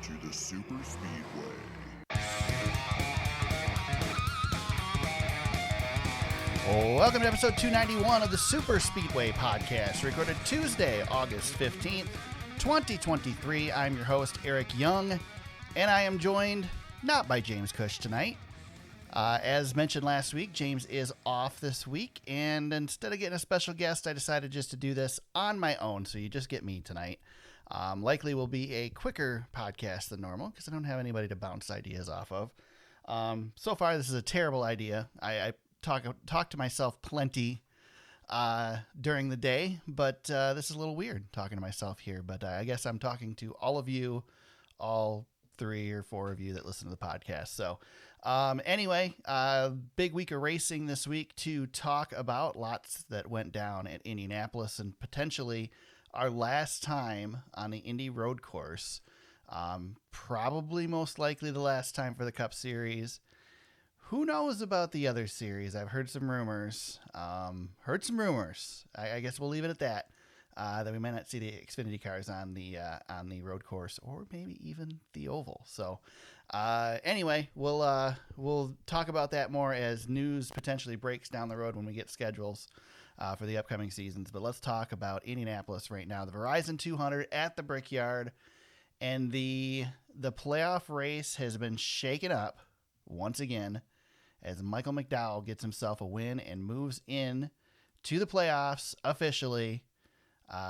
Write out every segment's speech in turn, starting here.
to the Super Speedway. Welcome to episode 291 of the Super Speedway podcast, recorded Tuesday, August 15th, 2023. I'm your host, Eric Young, and I am joined not by James Cush tonight. As mentioned last week, James is off this week, and instead of getting a special guest, I decided just to do this on my own, so you just get me tonight. Likely will be a quicker podcast than normal, because I don't have anybody to bounce ideas off of. So far, this is a terrible idea. I talk to myself plenty during the day, but this is a little weird talking to myself here. But I guess I'm talking to all of you, all 3 or 4 of you that listen to the podcast. So anyway, big week of racing this week to talk about. Lots that went down at Indianapolis, and potentially our last time on the Indy road course. Probably most likely the last time for the Cup Series. Who knows about the other series? I've heard some rumors. I guess we'll leave it at that. That we might not see the Xfinity cars on the road course, or maybe even the oval. So, anyway, we'll talk about that more as news potentially breaks down the road when we get schedules for the upcoming seasons. But let's talk about Indianapolis right now. The Verizon 200 at the Brickyard, and the playoff race has been shaken up once again, as Michael McDowell gets himself a win and moves in to the playoffs officially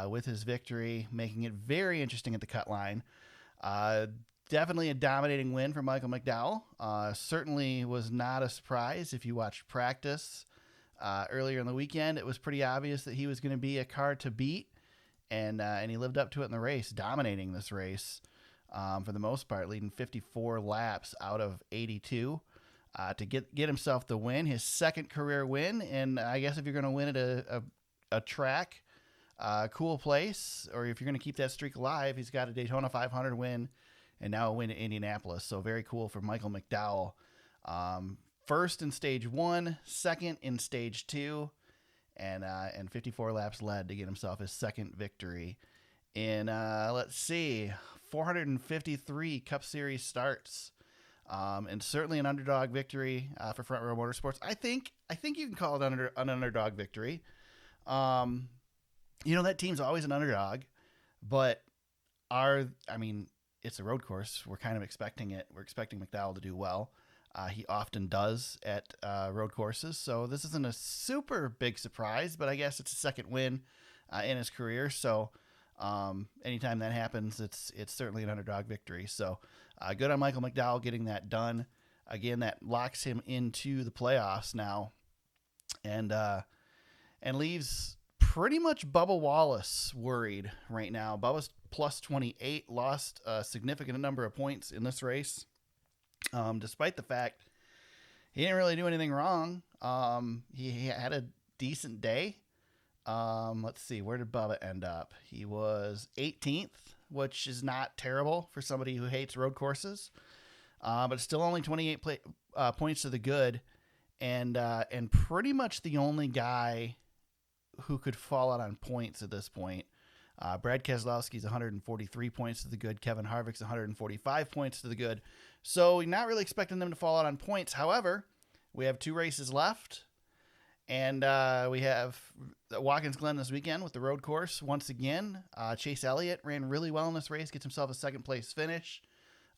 with his victory, making it very interesting at the cut line. Definitely a dominating win for Michael McDowell. Certainly was not a surprise. If you watched practice earlier in the weekend, it was pretty obvious that he was going to be a car to beat, and he lived up to it in the race, dominating this race for the most part, leading 54 laps out of 82. To get himself the win, his second career win. And I guess if you're going to win at a track, cool place, or if you're going to keep that streak alive, he's got a Daytona 500 win and now a win at Indianapolis. So very cool for Michael McDowell. First in stage 1, second in stage 2, and 54 laps led to get himself his second victory in, 453 Cup Series starts. And certainly an underdog victory for Front Row Motorsports. I think you can call it an underdog victory. That team's always an underdog, but it's a road course. We're kind of expecting it. We're expecting McDowell to do well. He often does at road courses, so this isn't a super big surprise, but I guess it's a second win in his career. So anytime that happens, it's certainly an underdog victory. So good on Michael McDowell getting that done. Again, that locks him into the playoffs now, and leaves pretty much Bubba Wallace worried right now. Bubba's plus 28, lost a significant number of points in this race, despite the fact he didn't really do anything wrong. He had a decent day. Let's see, where did Bubba end up? He was 18th, which is not terrible for somebody who hates road courses, but still only 28 points to the good, and pretty much the only guy who could fall out on points at this point. Brad Keselowski's 143 points to the good. Kevin Harvick's 145 points to the good. So you're not really expecting them to fall out on points. However, we have 2 races left. And we have Watkins Glen this weekend with the road course once again. Chase Elliott ran really well in this race, gets himself a second place finish.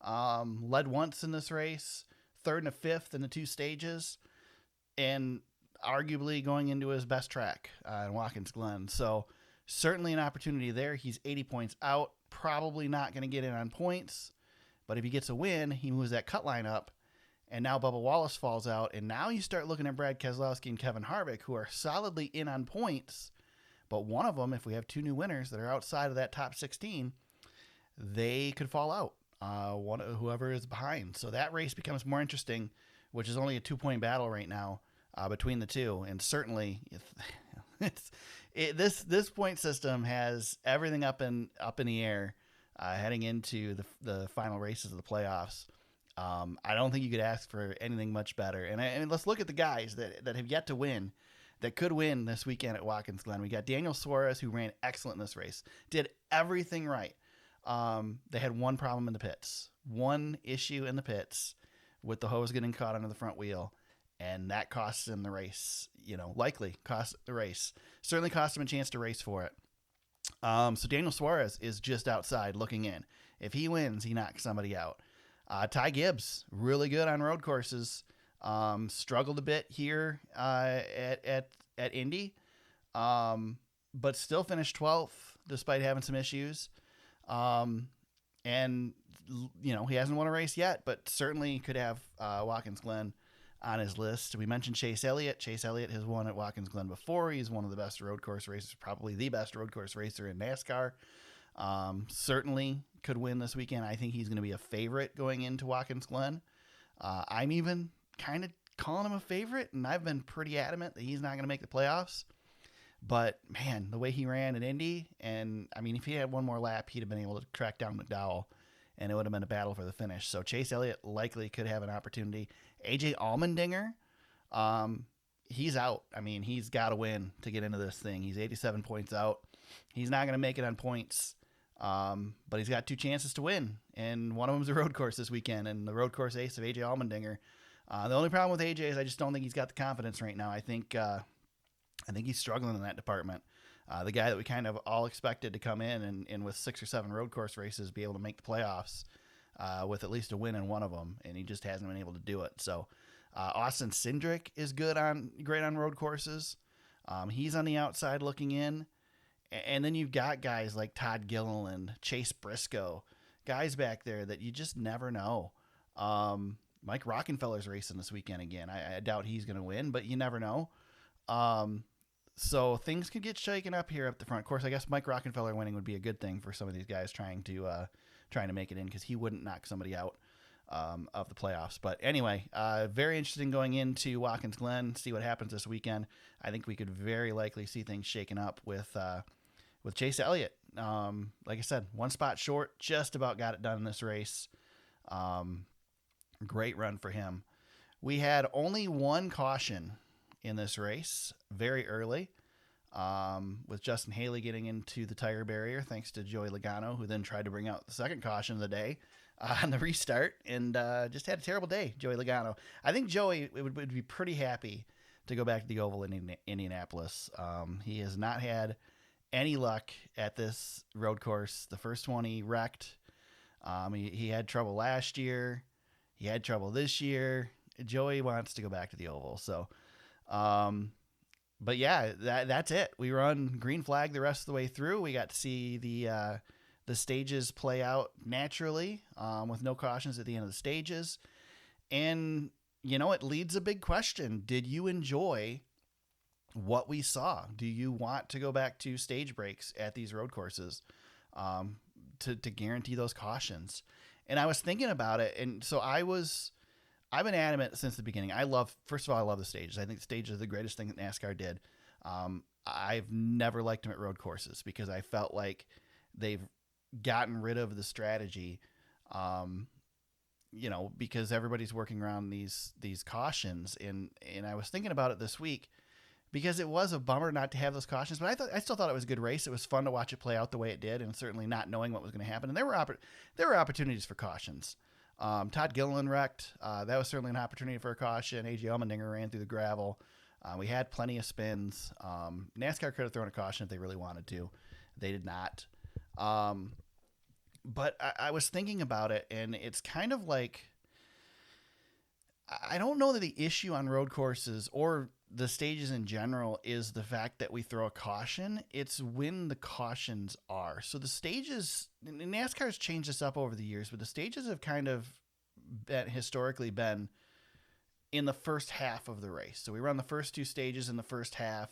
Led once in this race, third and a fifth in the 2 stages, and arguably going into his best track in Watkins Glen. So certainly an opportunity there. He's 80 points out, probably not going to get in on points, but if he gets a win, he moves that cut line up. And now Bubba Wallace falls out, and now you start looking at Brad Keselowski and Kevin Harvick, who are solidly in on points, but one of them, if we have 2 new winners that are outside of that top 16, they could fall out, whoever is behind. So that race becomes more interesting, which is only a 2-point battle right now between the 2, and certainly this point system has everything up in the air heading into the final races of the playoffs. I don't think you could ask for anything much better. And let's look at the guys that have yet to win, that could win this weekend at Watkins Glen. We got Daniel Suarez, who ran excellent in this race, did everything right. They had one problem in the pits, one issue in the pits with the hose getting caught under the front wheel, and that cost him the race. Likely cost the race. Certainly cost him a chance to race for it. So Daniel Suarez is just outside looking in. If he wins, he knocks somebody out. Ty Gibbs, really good on road courses. Struggled a bit here at Indy, but still finished 12th despite having some issues. And he hasn't won a race yet, but certainly could have Watkins Glen on his list. We mentioned Chase Elliott. Chase Elliott has won at Watkins Glen before. He's one of the best road course racers, probably the best road course racer in NASCAR. Certainly could win this weekend. I think he's going to be a favorite going into Watkins Glen. I'm even kind of calling him a favorite, and I've been pretty adamant that he's not going to make the playoffs. But, man, the way he ran at Indy, and, if he had one more lap, he'd have been able to track down McDowell, and it would have been a battle for the finish. So Chase Elliott likely could have an opportunity. A.J. Allmendinger, he's out. He's got to win to get into this thing. He's 87 points out. He's not going to make it on points, but he's got 2 chances to win, and one of them's a road course this weekend, and the road course ace of A.J. Allmendinger. The only problem with A.J. is I just don't think he's got the confidence right now. I think he's struggling in that department. The guy that we kind of all expected to come in and with 6 or 7 road course races be able to make the playoffs with at least a win in one of them, and he just hasn't been able to do it. So Austin Cindric is great on road courses. He's on the outside looking in. And then you've got guys like Todd Gilliland, Chase Briscoe, guys back there that you just never know. Mike Rockenfeller's racing this weekend again. I doubt he's going to win, but you never know. So things could get shaken up here up the front. Of course, I guess Mike Rockenfeller winning would be a good thing for some of these guys trying to make it in, because he wouldn't knock somebody out of the playoffs. But anyway, very interesting going into Watkins Glen, see what happens this weekend. I think we could very likely see things shaken up with Chase Elliott. Like I said, 1 spot short, just about got it done in this race. Great run for him. We had only 1 caution in this race very early, with Justin Haley getting into the tire barrier thanks to Joey Logano, who then tried to bring out the second caution of the day on the restart, and just had a terrible day, Joey Logano. I think Joey would be pretty happy to go back to the Oval in Indianapolis. He has not had any luck at this road course. The first one he wrecked. He had trouble last year. He had trouble this year. Joey wants to go back to the Oval. So, but yeah, that's it. We run green flag the rest of the way through. We got to see the stages play out naturally, with no cautions at the end of the stages. And, it leads a big question. Did you enjoy what we saw? Do you want to go back to stage breaks at these road courses, to guarantee those cautions? And I was thinking about it. And so I've been adamant since the beginning. First of all, I love the stages. I think the stages are the greatest thing that NASCAR did. I've never liked them at road courses because I felt like they've gotten rid of the strategy, because everybody's working around these cautions. And I was thinking about it this week because it was a bummer not to have those cautions, but I still thought it was a good race. It was fun to watch it play out the way it did, and certainly not knowing what was going to happen. And there were opportunities for cautions. Todd Gilliland wrecked. That was certainly an opportunity for a caution. A.J. Allmendinger ran through the gravel. We had plenty of spins. NASCAR could have thrown a caution if they really wanted to. They did not. But I was thinking about it, and it's kind of like, I don't know that the issue on road courses or the stages in general is the fact that we throw a caution. It's when the cautions are. So the stages, and NASCAR's changed this up over the years, but the stages have kind of historically been in the first half of the race. So we run the first 2 stages in the first half,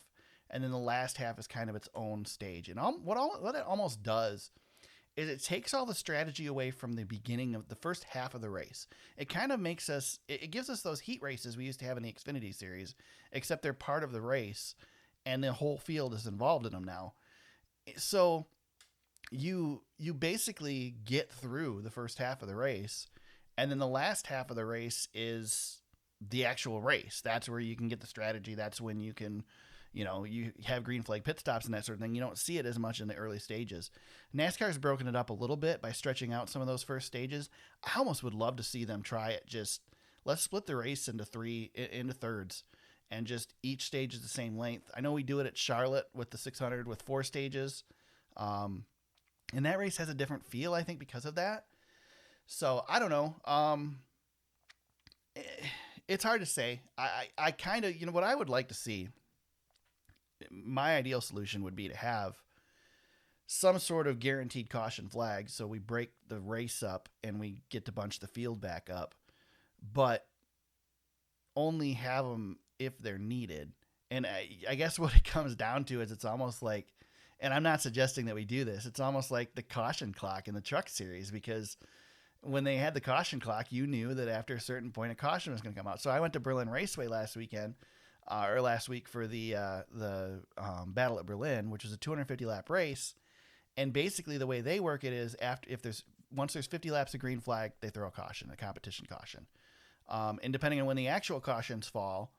and then the last half is kind of its own stage. And what it almost does is it takes all the strategy away from the beginning of the first half of the race. It kind of makes us, it gives us those heat races we used to have in the Xfinity series, except they're part of the race and the whole field is involved in them now. So you basically get through the first half of the race, and then the last half of the race is the actual race. That's where you can get the strategy. That's when you can, you have green flag pit stops and that sort of thing. You don't see it as much in the early stages. NASCAR's broken it up a little bit by stretching out some of those first stages. I almost would love to see them try it. Just let's split the race into thirds, and just each stage is the same length. I know we do it at Charlotte with the 600 with 4 stages. And that race has a different feel, I think, because of that. So I don't know. It's hard to say. I kind of, what I would like to see, my ideal solution would be to have some sort of guaranteed caution flag. So we break the race up and we get to bunch the field back up, but only have them if they're needed. And I guess what it comes down to is it's almost like, and I'm not suggesting that we do this, it's almost like the caution clock in the Truck Series, because when they had the caution clock, you knew that after a certain point, a caution was going to come out. So I went to Berlin Raceway last week for the Battle at Berlin, which was a 250 lap race. And basically the way they work it is once there's 50 laps of green flag, they throw a caution, a competition caution. And depending on when the actual cautions fall,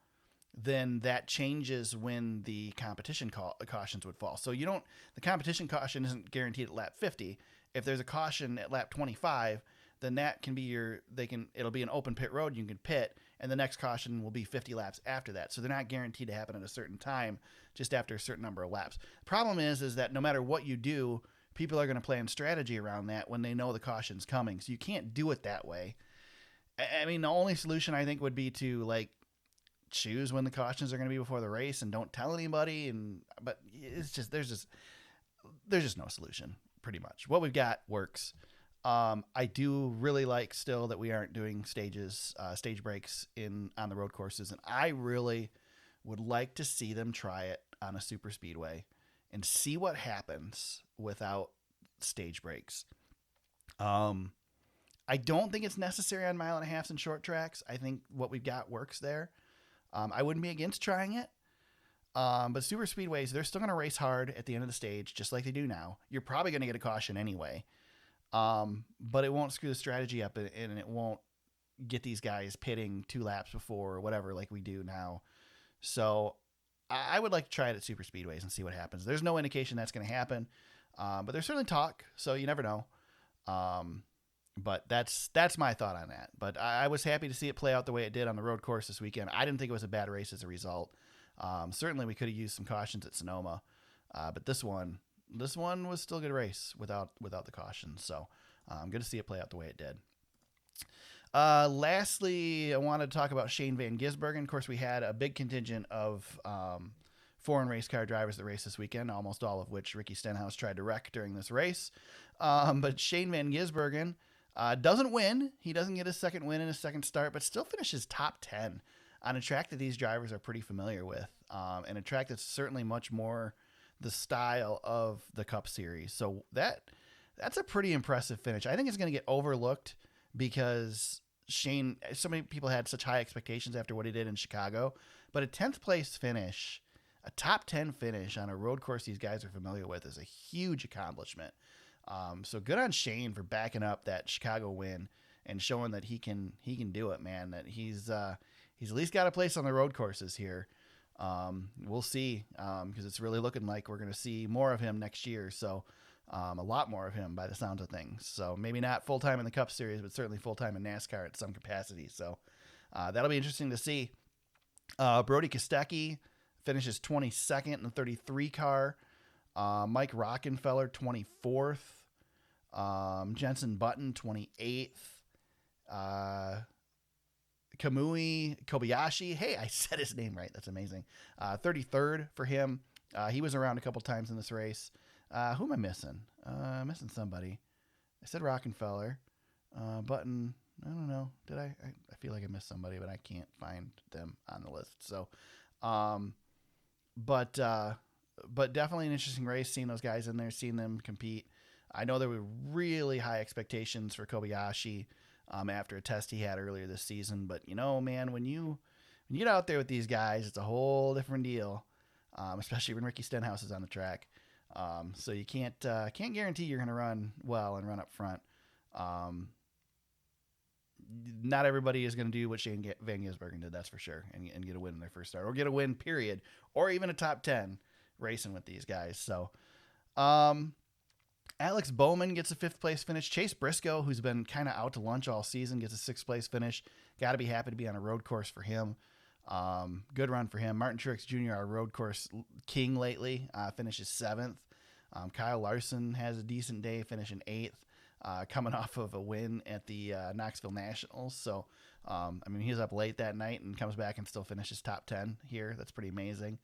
then that changes when the competition cautions would fall. So the competition caution isn't guaranteed at lap 50. If there's a caution at lap 25, then that can be it'll be an open pit road. You can pit, and the next caution will be 50 laps after that. So they're not guaranteed to happen at a certain time, just after a certain number of laps. The problem is that no matter what you do, people are going to plan strategy around that when they know the caution's coming. So you can't do it that way. I mean, the only solution I think would be to choose when the cautions are going to be before the race and don't tell anybody. But it's just, there's just no solution pretty much. What we've got works. I do really like still that we aren't doing stage breaks on the road courses. And I really would like to see them try it on a super speedway and see what happens without stage breaks. I don't think it's necessary on 1.5 miles and short tracks. I think what we've got works there. I wouldn't be against trying it. But super speedways, they're still going to race hard at the end of the stage, just like they do now. You're probably going to get a caution anyway. But it won't screw the strategy up, and it won't get these guys pitting 2 laps before or whatever like we do now. So I would like to try it at super speedways and see what happens. There's no indication that's going to happen. But there's certainly talk, so you never know. But that's my thought on that. But I was happy to see it play out the way it did on the road course this weekend. I didn't think it was a bad race as a result. Certainly we could have used some cautions at Sonoma. But this one was still a good race without the cautions. So I'm good to see it play out the way it did. Lastly, I wanted to talk about Shane Van Gisbergen. Of course, we had a big contingent of foreign race car drivers that raced this weekend, almost all of which Ricky Stenhouse tried to wreck during this race. But Shane Van Gisbergen doesn't win. He doesn't get his second win in his second start, but still finishes top 10 on a track that these drivers are pretty familiar with, and a track that's certainly much more the style of the Cup Series. So that's a pretty impressive finish. I think it's going to get overlooked because Shane, so many people had such high expectations after what he did in Chicago, but a 10th place finish, a top 10 finish on a road course these guys are familiar with is a huge accomplishment. So good on Shane for backing up that Chicago win and showing that he can do it, man, that he's at least got a place on the road courses here. We'll see, because it's really looking like we're going to see more of him next year. So a lot more of him by the sounds of things. So maybe not full-time in the Cup Series, but certainly full-time in NASCAR at some capacity. So that'll be interesting to see. Brody Kostecki finishes 22nd in the 33 car. Mike Rockenfeller, 24th. Jensen Button, 28th. Kamui Kobayashi. Hey, I said his name right. That's amazing. 33rd for him. He was around a couple times in this race. Who am I missing? Missing somebody. I said Rockenfeller. Button. I don't know. Did I feel like I missed somebody, but I can't find them on the list. So, but definitely an interesting race. Seeing those guys in there, seeing them compete. I know there were really high expectations for Kobayashi after a test he had earlier this season. But, man, when you get out there with these guys, it's a whole different deal, especially when Ricky Stenhouse is on the track. So you can't guarantee you're going to run well and run up front. not everybody is going to do what Shane Van Gisbergen did, that's for sure, and get a win in their first start, or get a win, period, or even a top 10 racing with these guys. So, Alex Bowman gets a 5th place finish. Chase Briscoe, who's been kind of out to lunch all season, gets a 6th place finish. Got to be happy to be on a road course for him. Good run for him. Martin Truex Jr., our road course king lately, finishes 7th. Kyle Larson has a decent day, finishing 8th, coming off of a win at the Knoxville Nationals. So, he's up late that night and comes back and still finishes top 10 here. That's pretty amazing.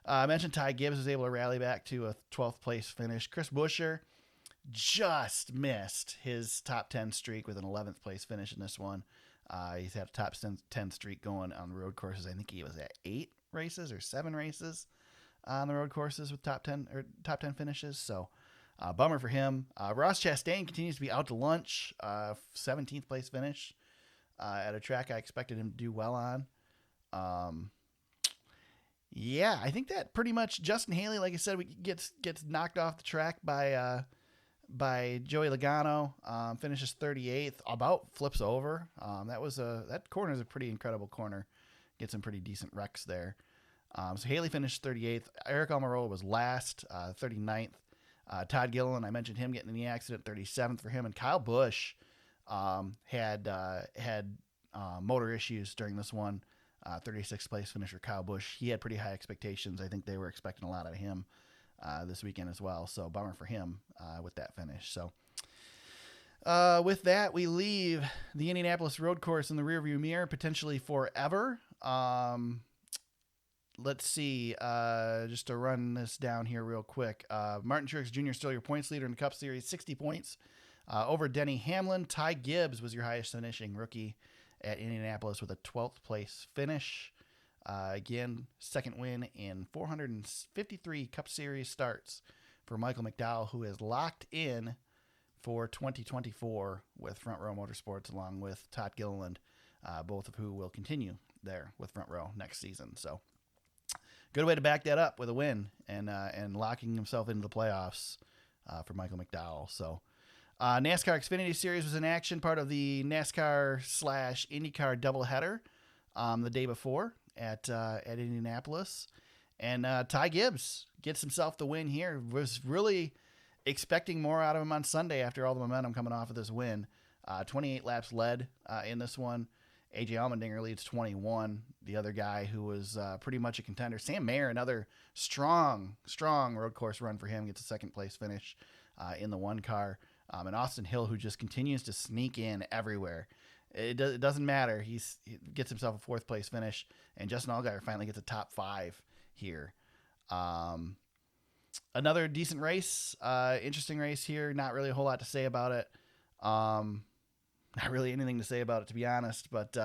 I mentioned Ty Gibbs was able to rally back to a 12th place finish. Chris Buescher just missed his top 10 streak with an 11th place finish in this one. He's had a top 10 streak going on the road courses. I think he was at 8 races or 7 races on the road courses with top 10 finishes. So, bummer for him. Ross Chastain continues to be out to lunch. 17th place finish at a track I expected him to do well on. Yeah, I think that pretty much Justin Haley, like I said, gets knocked off the track by Joey Logano, finishes 38th, about flips over. That corner is a pretty incredible corner. Gets some pretty decent wrecks there. So Haley finished 38th. Eric Almirola was last, 39th. Todd Gilliland, I mentioned him getting in the accident, 37th for him. And Kyle Busch had motor issues during this one. 36th place finisher Kyle Busch. He had pretty high expectations. I think they were expecting a lot out of him this weekend as well. So bummer for him with that finish. So with that, we leave the Indianapolis road course in the rearview mirror potentially forever. Let's see, just to run this down here real quick. Martin Truex Jr. still your points leader in the Cup Series, 60 points over Denny Hamlin. Ty Gibbs was your highest finishing rookie at Indianapolis with a 12th place finish. Again, second win in 453 Cup Series starts for Michael McDowell, who is locked in for 2024 with Front Row Motorsports, along with Todd Gilliland, both of who will continue there with Front Row next season. So, good way to back that up with a win and locking himself into the playoffs for Michael McDowell. So, NASCAR Xfinity Series was in action, part of the NASCAR/IndyCar doubleheader the day before at Indianapolis. And Ty Gibbs gets himself the win here. Was really expecting more out of him on Sunday after all the momentum coming off of this win. 28 laps led in this one. AJ Allmendinger leads 21. The other guy who was pretty much a contender, Sam Mayer, another strong road course run for him, gets a second place finish in the one car. And Austin Hill, who just continues to sneak in everywhere. It doesn't matter. He gets himself a fourth place finish, and Justin Allgaier finally gets a top 5 here. Another decent race, interesting race here. Not really a whole lot to say about it. Not really anything to say about it, to be honest. But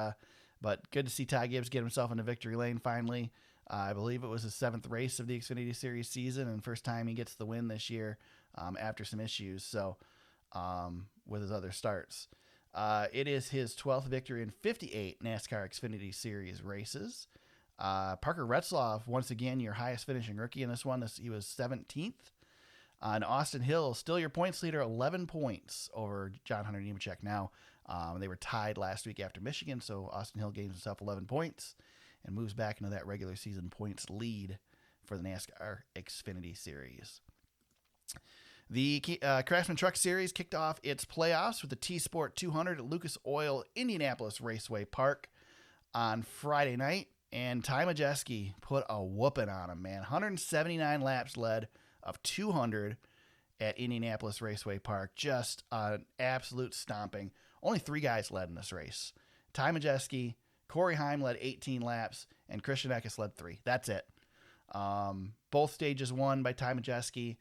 good to see Ty Gibbs get himself into victory lane finally. I believe it was his 7th race of the Xfinity Series season, and first time he gets the win this year after some issues. So with his other starts. It is his 12th victory in 58 NASCAR Xfinity Series races. Parker Retzlaff, once again, your highest finishing rookie in this one. He was 17th. And Austin Hill, still your points leader, 11 points over John Hunter Nemechek now. They were tied last week after Michigan, so Austin Hill gains himself 11 points and moves back into that regular season points lead for the NASCAR Xfinity Series. The Craftsman Truck Series kicked off its playoffs with the TSport 200 at Lucas Oil Indianapolis Raceway Park on Friday night, and Ty Majeski put a whooping on him, man. 179 laps led of 200 at Indianapolis Raceway Park. Just an absolute stomping. Only 3 guys led in this race. Ty Majeski, Corey Heim led 18 laps, and Christian Eckes led 3. That's it. Both stages won by Ty Majeski.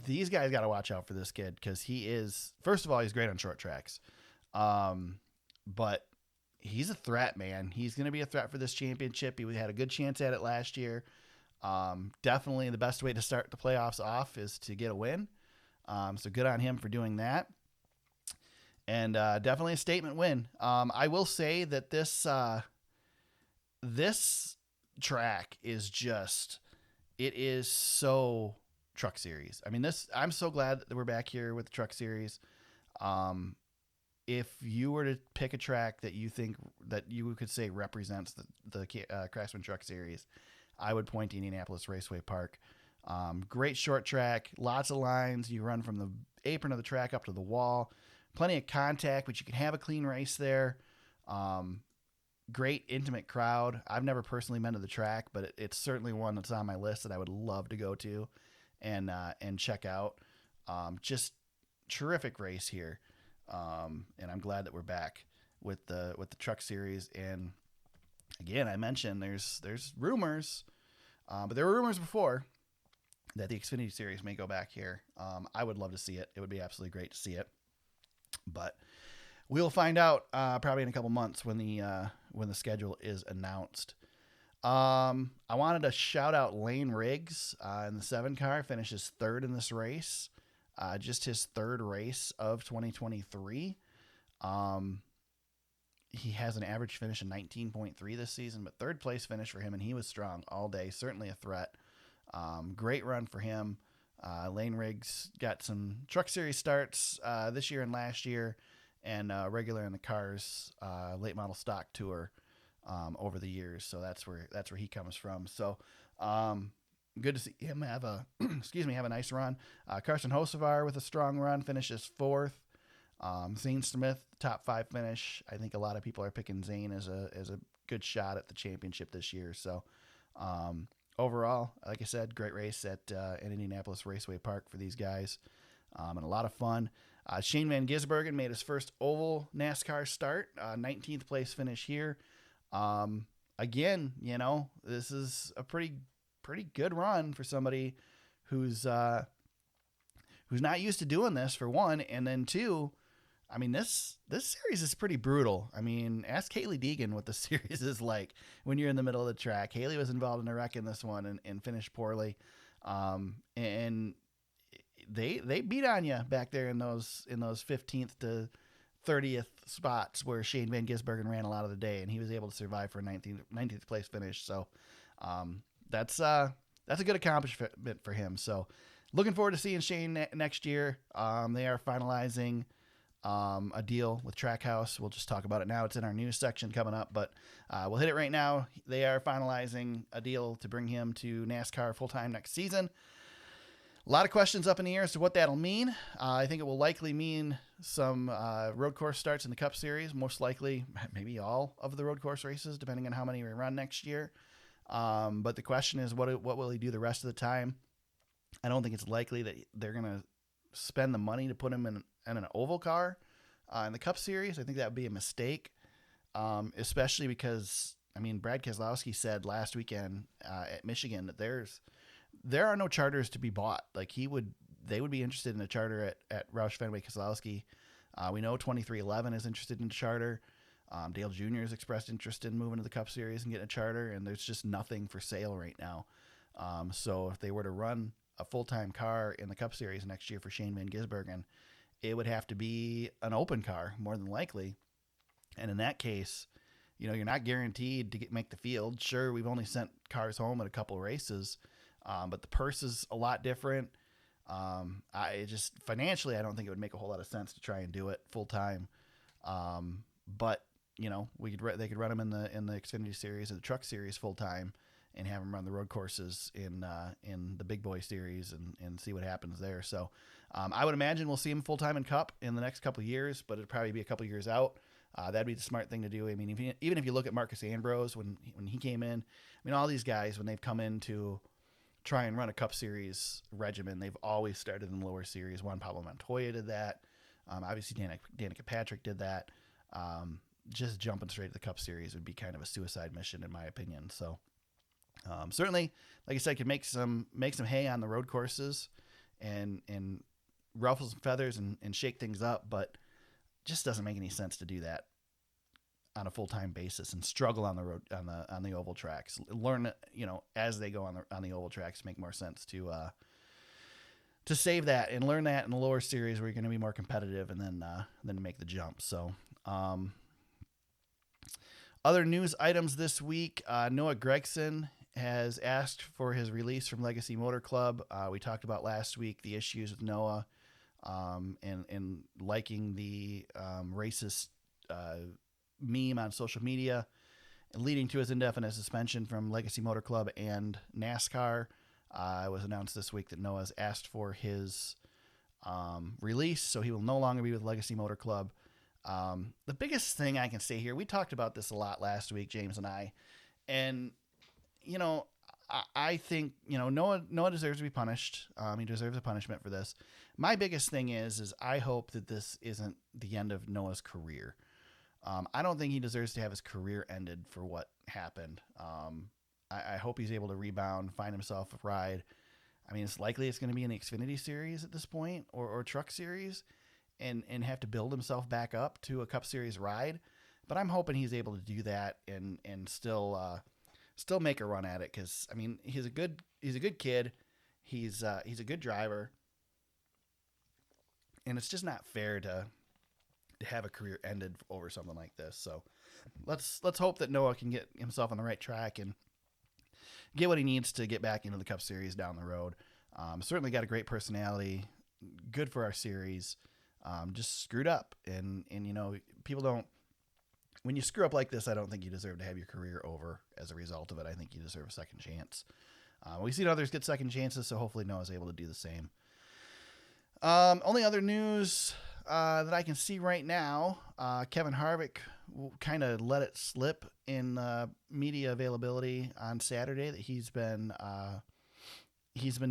These guys got to watch out for this kid because he is, first of all, he's great on short tracks. But he's a threat, man. He's going to be a threat for this championship. He had a good chance at it last year. Definitely the best way to start the playoffs off is to get a win. So good on him for doing that. And definitely a statement win. I will say that this track is just, it is so Truck Series. I mean, I'm so glad that we're back here with the Truck Series. if you were to pick a track that you think that you could say represents the Craftsman Truck Series, I would point to Indianapolis Raceway Park. Great short track, lots of lines. You run from the apron of the track up to the wall. Plenty of contact, but you can have a clean race there. Great intimate crowd. I've never personally been to the track, but it's certainly one that's on my list that I would love to go to and check out. Just terrific race here. And I'm glad that we're back with the Truck Series. And again, I mentioned there's rumors, but there were rumors before that the Xfinity Series may go back here. I would love to see it. It would be absolutely great to see it. But we'll find out probably in a couple months when the schedule is announced. I wanted to shout out Lane Riggs in the 7 car, finishes 3rd in this race. Just his 3rd race of 2023. He has an average finish of 19.3 this season, but 3rd place finish for him, and he was strong all day. Certainly a threat. Great run for him. Lane Riggs got some Truck Series starts this year and last year, and regular in the Cars late model stock tour over the years. So that's where he comes from. So good to see him have a have a nice run. Carson Hocevar with a strong run, finishes 4th. Zane Smith, top 5 finish. I think a lot of people are picking Zane as a good shot at the championship this year. So overall, like I said, great race at Indianapolis Raceway Park for these guys, and a lot of fun. Shane Van Gisbergen made his first oval NASCAR start, 19th place finish here. Again, this is a pretty good run for somebody who's not used to doing this, for one, and then 2, I mean, this series is pretty brutal. I mean, ask Haley Deegan what the series is like when you're in the middle of the track. Haley was involved in a wreck in this one and finished poorly. And they beat on you back there in those 15th to 30th spots where Shane Van Gisbergen ran a lot of the day, and he was able to survive for a 19th place finish. So that's a good accomplishment for him. So looking forward to seeing Shane next year. They are finalizing a deal with Trackhouse. We'll just talk about it now. It's in our news section coming up, but we'll hit it right now. They are finalizing a deal to bring him to NASCAR full-time next season. A lot of questions up in the air as to what that'll mean. I think it will likely mean some road course starts in the Cup Series, most likely maybe all of the road course races, depending on how many we run next year. But the question is, what will he do the rest of the time? I don't think it's likely that they're going to spend the money to put him in an oval car in the Cup Series. I think that would be a mistake, especially because, I mean, Brad Keselowski said last weekend at Michigan that there are no charters to be bought. Like they would be interested in a charter at Roush Fenway Keselowski. We know 2311 is interested in a charter. Dale Jr. has expressed interest in moving to the Cup Series and getting a charter, and there's just nothing for sale right now. So if they were to run a full-time car in the Cup Series next year for Shane Van Gisbergen, it would have to be an open car more than likely. And in that case, you're not guaranteed to make the field. Sure, we've only sent cars home at a couple races, but the purse is a lot different. Financially, I don't think it would make a whole lot of sense to try and do it full-time. But they could run them in the Xfinity Series or the Truck Series full-time and have them run the road courses in the Big Boy Series and see what happens there. So I would imagine we'll see him full-time in Cup in the next couple of years, but it'd probably be a couple of years out. That'd be the smart thing to do. I mean, even if you look at Marcus Ambrose when he came in, I mean, all these guys, when they've come in to try and run a Cup Series regimen, they've always started in the lower series. Juan Pablo Montoya did that. Obviously, Danica Patrick did that. Just jumping straight to the Cup Series would be kind of a suicide mission, in my opinion. So certainly, like I said, could make some hay on the road courses and ruffle some feathers and shake things up, but just doesn't make any sense to do that on a full-time basis and struggle on the road on the oval tracks. Learn, as they go on the oval tracks, make more sense to save that and learn that in the lower series where you're going to be more competitive, and then make the jump. So other news items this week, Noah Gragson has asked for his release from Legacy Motor Club. We talked about last week the issues with Noah and liking the racist meme on social media, leading to his indefinite suspension from Legacy Motor Club and NASCAR. It was announced this week that Noah's asked for his release, so he will no longer be with Legacy Motor Club. The biggest thing I can say here, we talked about this a lot last week, James and I, and, you know, I think, you know, Noah deserves to be punished. He deserves a punishment for this. My biggest thing is I hope that this isn't the end of Noah's career. I don't think he deserves to have his career ended for what happened. I hope he's able to rebound, find himself a ride. I mean, it's likely it's going to be in the Xfinity series at this point, or Truck series, and have to build himself back up to a Cup Series ride. But I'm hoping he's able to do that and still make a run at it, because I mean, he's a good kid. He's a good driver, and it's just not fair to have a career ended over something like this. So let's hope that Noah can get himself on the right track and get what he needs to get back into the Cup Series down the road. Certainly got a great personality, good for our series. Just screwed up, and you know, people don't. When you screw up like this, I don't think you deserve to have your career over as a result of it. I think you deserve a second chance. We've seen others get second chances, so hopefully Noah's able to do the same. Only other news that I can see right now, Kevin Harvick kind of let it slip in media availability on Saturday that he's been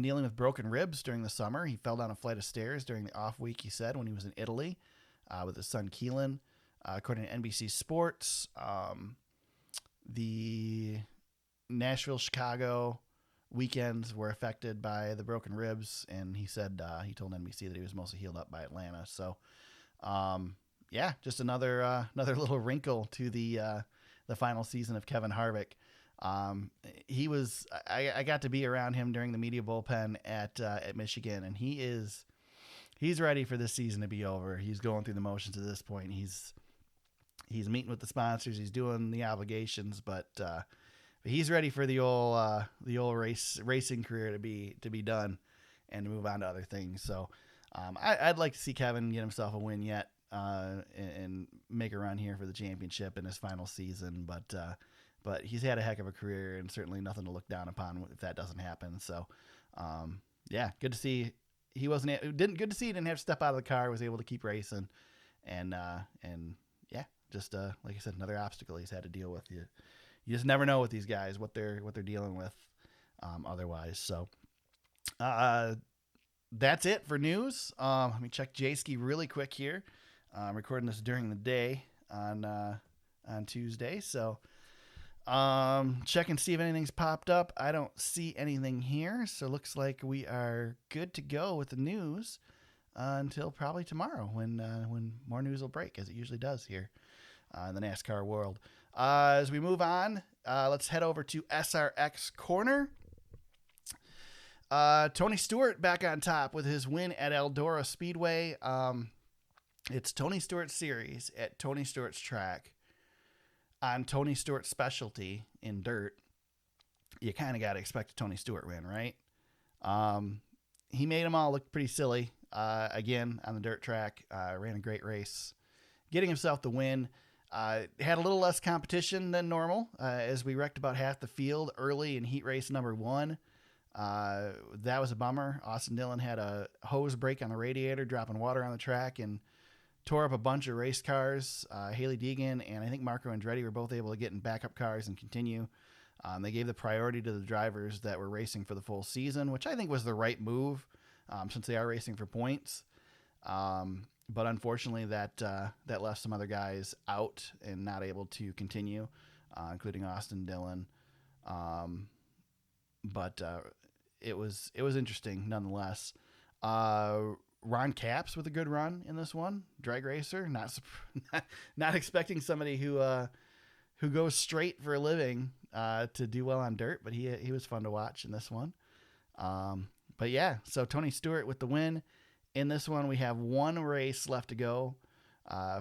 dealing with broken ribs during the summer. He fell down a flight of stairs during the off week, he said, when he was in Italy with his son Keelan. According to NBC Sports, the Nashville-Chicago weekends were affected by the broken ribs, and he said he told NBC that he was mostly healed up by Atlanta. So, just another little wrinkle to the final season of Kevin Harvick. I got to be around him during the media bullpen at Michigan, and he's ready for this season to be over. He's going through the motions at this point. He's meeting with the sponsors. He's doing the obligations, but he's ready for the old racing career to be done and to move on to other things. So I'd like to see Kevin get himself a win yet and make a run here for the championship in his final season. But he's had a heck of a career, and certainly nothing to look down upon if that doesn't happen. So good to see he good to see he didn't have to step out of the car, was able to keep racing, and just like I said, another obstacle he's had to deal with. You just never know with these guys what they're dealing with otherwise. So that's it for news. Let me check Majeski really quick here. I'm recording this during the day on Tuesday, so check and see if anything's popped up. I don't see anything here, so it looks like we are good to go with the news until probably tomorrow when more news will break, as it usually does here in the NASCAR world. As we move on, let's head over to SRX Corner. Tony Stewart back on top with his win at Eldora Speedway. It's Tony Stewart's series at Tony Stewart's track on Tony Stewart's specialty in dirt. You kind of got to expect a Tony Stewart win, right? He made them all look pretty silly again on the dirt track. Ran a great race, getting himself the win. Had a little less competition than normal as we wrecked about half the field early in heat race number 1. That was a bummer. Austin Dillon had a hose break on the radiator, dropping water on the track, and tore up a bunch of race cars. Haley Deegan and I think Marco Andretti were both able to get in backup cars and continue. They gave the priority to the drivers that were racing for the full season, which I think was the right move since they are racing for points. But unfortunately, that left some other guys out and not able to continue, including Austin Dillon. But it was interesting nonetheless. Ron Capps with a good run in this one, drag racer. Not expecting somebody who goes straight for a living to do well on dirt, but he was fun to watch in this one. But yeah, so Tony Stewart with the win. In this one, we have one race left to go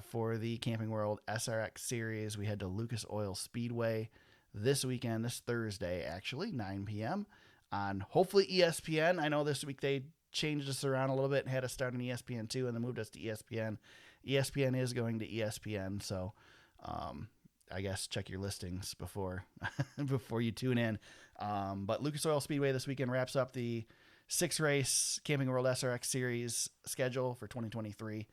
for the Camping World SRX Series. We head to Lucas Oil Speedway this weekend, this Thursday, actually, 9 p.m. on hopefully ESPN. I know this week they changed us around a little bit and had us start on ESPN2 and then moved us to ESPN. ESPN is going to ESPN, so I guess check your listings before before you tune in. But Lucas Oil Speedway this weekend wraps up the 6-race Camping World SRX Series schedule for 2023.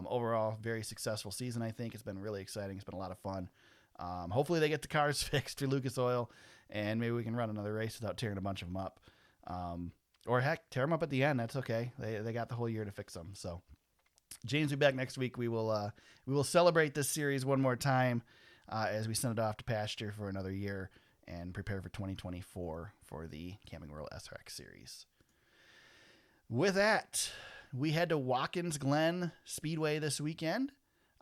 Overall, very successful season, I think. It's been really exciting. It's been a lot of fun. Hopefully they get the cars fixed through Lucas Oil, and maybe we can run another race without tearing a bunch of them up. Or heck, tear them up at the end. That's okay. They got the whole year to fix them. So James will be back next week. We will celebrate this series one more time as we send it off to pasture for another year and prepare for 2024 for the Camping World SRX Series. With that, we head to Watkins Glen Speedway this weekend.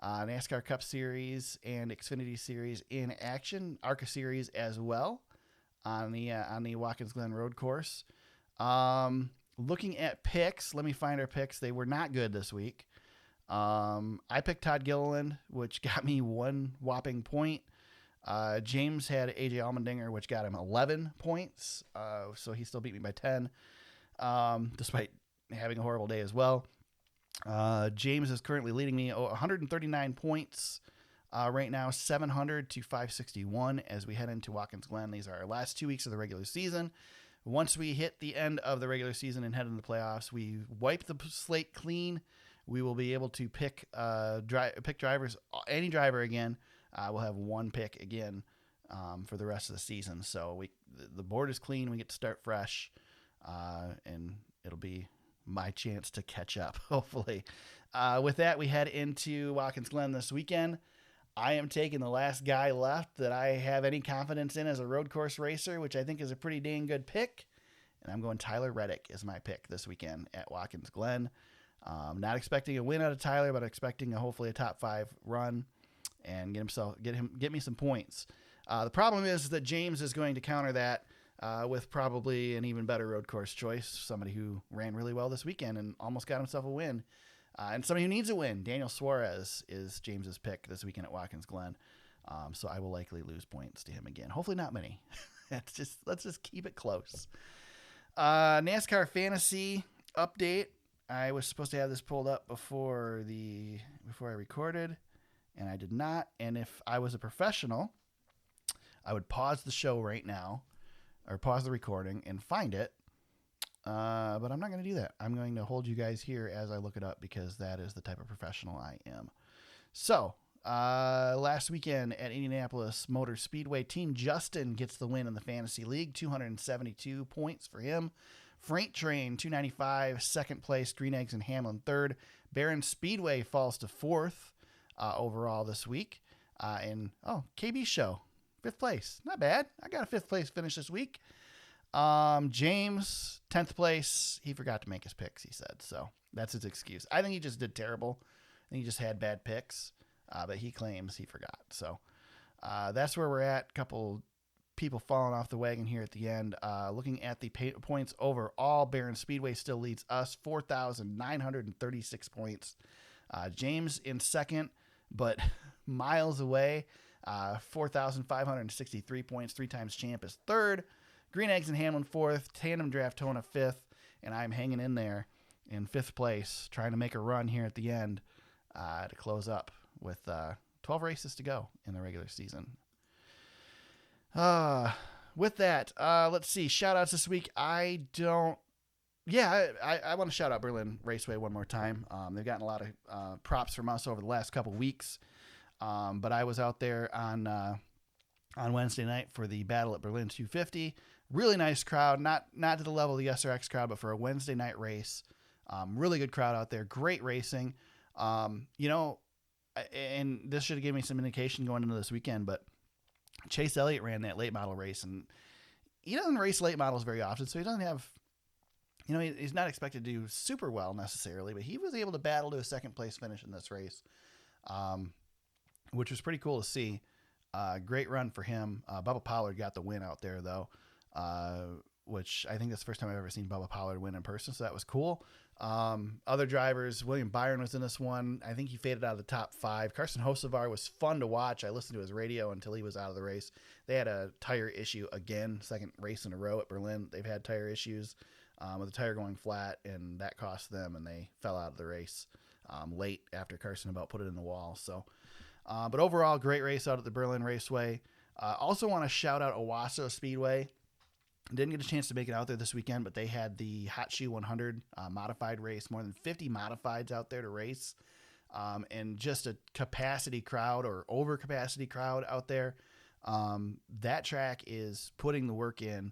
NASCAR Cup Series and Xfinity Series in action. ARCA Series as well on the Watkins Glen road course. Looking at picks, let me find our picks. They were not good this week. I picked Todd Gilliland, which got me 1 whopping point. James had AJ Allmendinger, which got him 11 points. So he still beat me by 10, despite having a horrible day as well. James is currently leading me 139 points right now, 700 to 561 as we head into Watkins Glen. These are our last 2 weeks of the regular season. Once we hit the end of the regular season and head into the playoffs, we wipe the slate clean. We will be able to pick drivers, any driver again. We'll have 1 pick again for the rest of the season. So the board is clean. We get to start fresh, and it'll be my chance to catch up, hopefully. With that, we head into Watkins Glen this weekend. I am taking the last guy left that I have any confidence in as a road course racer, which I think is a pretty dang good pick. And I'm going Tyler Reddick as my pick this weekend at Watkins Glen. Not expecting a win out of Tyler, but expecting hopefully a top 5 run and get me some points. The problem is that James is going to counter that with probably an even better road course choice, somebody who ran really well this weekend and almost got himself a win. And somebody who needs a win, Daniel Suarez, is James's pick this weekend at Watkins Glen. So I will likely lose points to him again. Hopefully not many. Let's just keep it close. NASCAR Fantasy update. I was supposed to have this pulled up before I recorded, and I did not. And if I was a professional, I would pause the show right now, or pause the recording and find it. But I'm not going to do that. I'm going to hold you guys here as I look it up because that is the type of professional I am. So, last weekend at Indianapolis Motor Speedway, Team Justin gets the win in the Fantasy League, 272 points for him. Freight Train, 295, second place. Green Eggs and Hamlin, third. Barron Speedway falls to 4th overall this week. KB Show, 5th place. Not bad. I got a 5th place finish this week. James, 10th place. He forgot to make his picks, he said. So that's his excuse. I think he just did terrible. I think he just had bad picks. But he claims he forgot. So that's where we're at. Couple people falling off the wagon here at the end. Looking at the points overall, Barron Speedway still leads us, 4,936 points. James in second, but miles away, 4,563 points. 3 times champ is third. Green Eggs and Hamlin 4th. Tandem Draft Tona 5th. And I'm hanging in there in 5th place, trying to make a run here at the end to close up with 12 races to go in the regular season. With that, let's see. Shout-outs this week. I want to shout out Berlin Raceway one more time. They've gotten a lot of props from us over the last couple weeks. But I was out there on Wednesday night for the Battle at Berlin 250. Really nice crowd. Not to the level of the SRX crowd, but for a Wednesday night race. Really good crowd out there. Great racing. And this should have given me some indication going into this weekend, but Chase Elliott ran that late model race, and he doesn't race late models very often, so he doesn't have, he's not expected to do super well necessarily, but he was able to battle to a second place finish in this race, which was pretty cool to see. Great run for him. Bubba Pollard got the win out there, though, which I think that's the first time I've ever seen Bubba Pollard win in person, so that was cool. Other drivers, William Byron was in this one. I think he faded out of the top 5. Carson Hocevar was fun to watch. I listened to his radio until he was out of the race. They had a tire issue again, second race in a row at Berlin. They've had tire issues. with the tire going flat, and that cost them, and they fell out of the race late after Carson about put it in the wall. So, but overall, great race out at the Berlin Raceway. Also want to shout out Owasso Speedway. Didn't get a chance to make it out there this weekend, but they had the Hot Shoe 100 modified race, more than 50 modifieds out there to race, and just a capacity crowd or over capacity crowd out there. That track is putting the work in,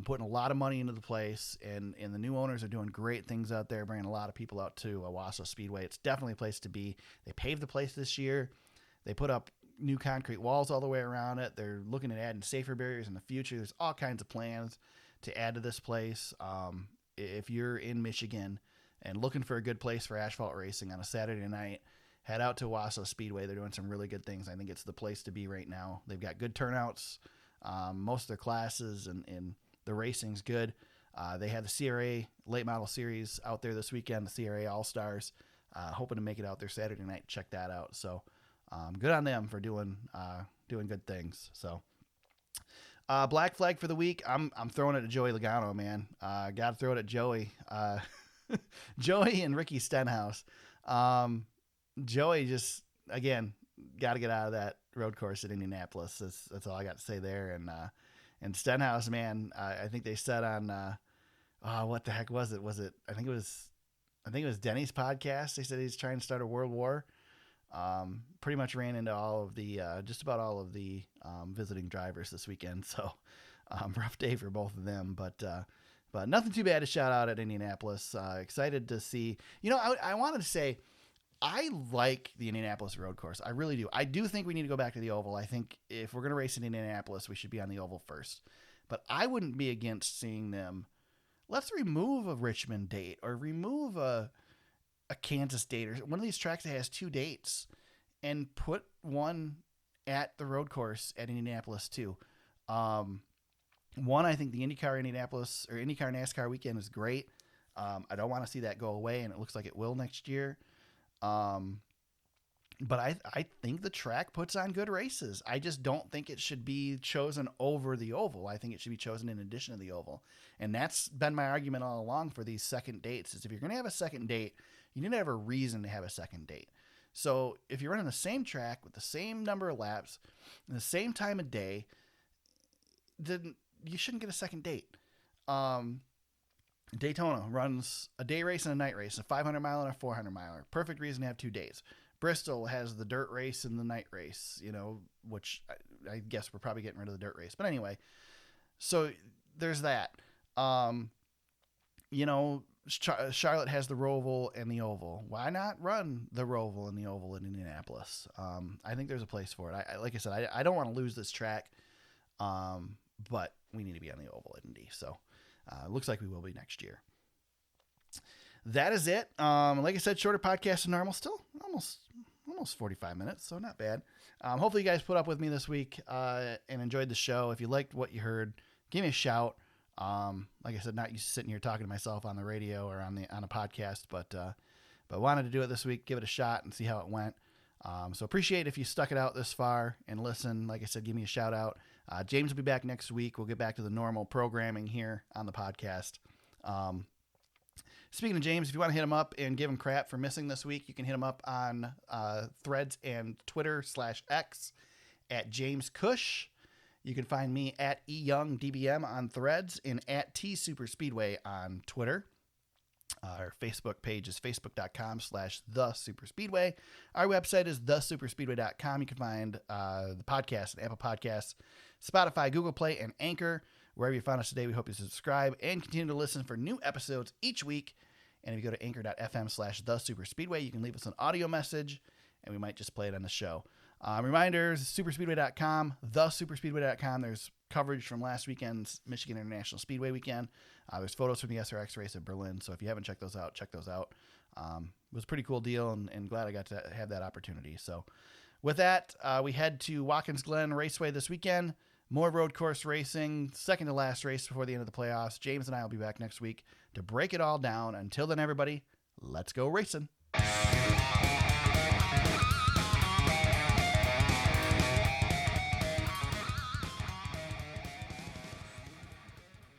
putting a lot of money into the place, and the new owners are doing great things out there, bringing a lot of people out to Owasso Speedway. It's definitely a place to be. They paved the place this year. They put up new concrete walls all the way around it. They're looking at adding safer barriers in the future. There's all kinds of plans to add to this place. If you're in Michigan and looking for a good place for asphalt racing on a Saturday night, head out to Owasso Speedway. They're doing some really good things. I think it's the place to be right now. They've got good turnouts, most of their classes, and the racing's good. They have the CRA Late Model Series out there this weekend, the CRA All-Stars. Hoping to make it out there Saturday night. Check that out. So good on them for doing good things. So black flag for the week. I'm throwing it to Joey Logano, man. Got to throw it at Joey. Joey and Ricky Stenhouse. Joey just, again, got to get out of that road course at Indianapolis. That's all I got to say there. And Stenhouse, man, I think they said on, what the heck was it? I think it was Denny's podcast. They said he's trying to start a world war. Pretty much ran into all of the, just about all of the visiting drivers this weekend. So rough day for both of them, but nothing too bad to shout out at Indianapolis. Excited to see, I wanted to say, I like the Indianapolis road course. I really do. I do think we need to go back to the oval. I think if we're going to race in Indianapolis, we should be on the oval first, but I wouldn't be against seeing them. Let's remove a Richmond date or remove a Kansas date or one of these tracks that has two dates and put one at the road course at Indianapolis too. One, I think the IndyCar Indianapolis or IndyCar NASCAR weekend is great. I don't want to see that go away, and it looks like it will next year. But I think the track puts on good races. I just don't think it should be chosen over the oval. I think it should be chosen in addition to the oval. And that's been my argument all along for these second dates is if you're going to have a second date, you need to have a reason to have a second date. So if you're running the same track with the same number of laps and the same time of day, then you shouldn't get a second date. Daytona runs a day race and a night race, a 500 mile and a 400 miler. Perfect reason to have 2 days. Bristol has the dirt race and the night race, which I guess we're probably getting rid of the dirt race. But anyway, so there's that. Charlotte has the Roval and the Oval. Why not run the Roval and the Oval in Indianapolis? I think there's a place for it. Like I said, I don't want to lose this track, but we need to be on the Oval at Indy. So it looks like we will be next year. That is it. Like I said, shorter podcast than normal. Still almost 45 minutes, so not bad. Hopefully you guys put up with me this week and enjoyed the show. If you liked what you heard, give me a shout. Like I said, not used to sitting here talking to myself on the radio or on a podcast, but wanted to do it this week, give it a shot and see how it went. So appreciate if you stuck it out this far and listen. Like I said, give me a shout out. James will be back next week. We'll get back to the normal programming here on the podcast. Speaking of James, if you want to hit him up and give him crap for missing this week, you can hit him up on Threads and Twitter /X at James Cush. You can find me at eyoungdbm on Threads and at tsuperspeedway on Twitter. Our Facebook page is facebook.com/thesuperspeedway. Our website is thesuperspeedway.com. You can find the podcast on Apple Podcasts, Spotify, Google Play, and Anchor. Wherever you found us today, we hope you subscribe and continue to listen for new episodes each week. And if you go to anchor.fm/thesuperspeedway, you can leave us an audio message, and we might just play it on the show. Reminders, superspeedway.com, thesuperspeedway.com. There's coverage from last weekend's Michigan International Speedway weekend. There's photos from the SRX race at Berlin. So if you haven't checked those out, check those out. It was a pretty cool deal, and glad I got to have that opportunity. So with that, we head to Watkins Glen Raceway this weekend. More road course racing, second to last race before the end of the playoffs. James and I will be back next week to break it all down. Until then, everybody, let's go racing.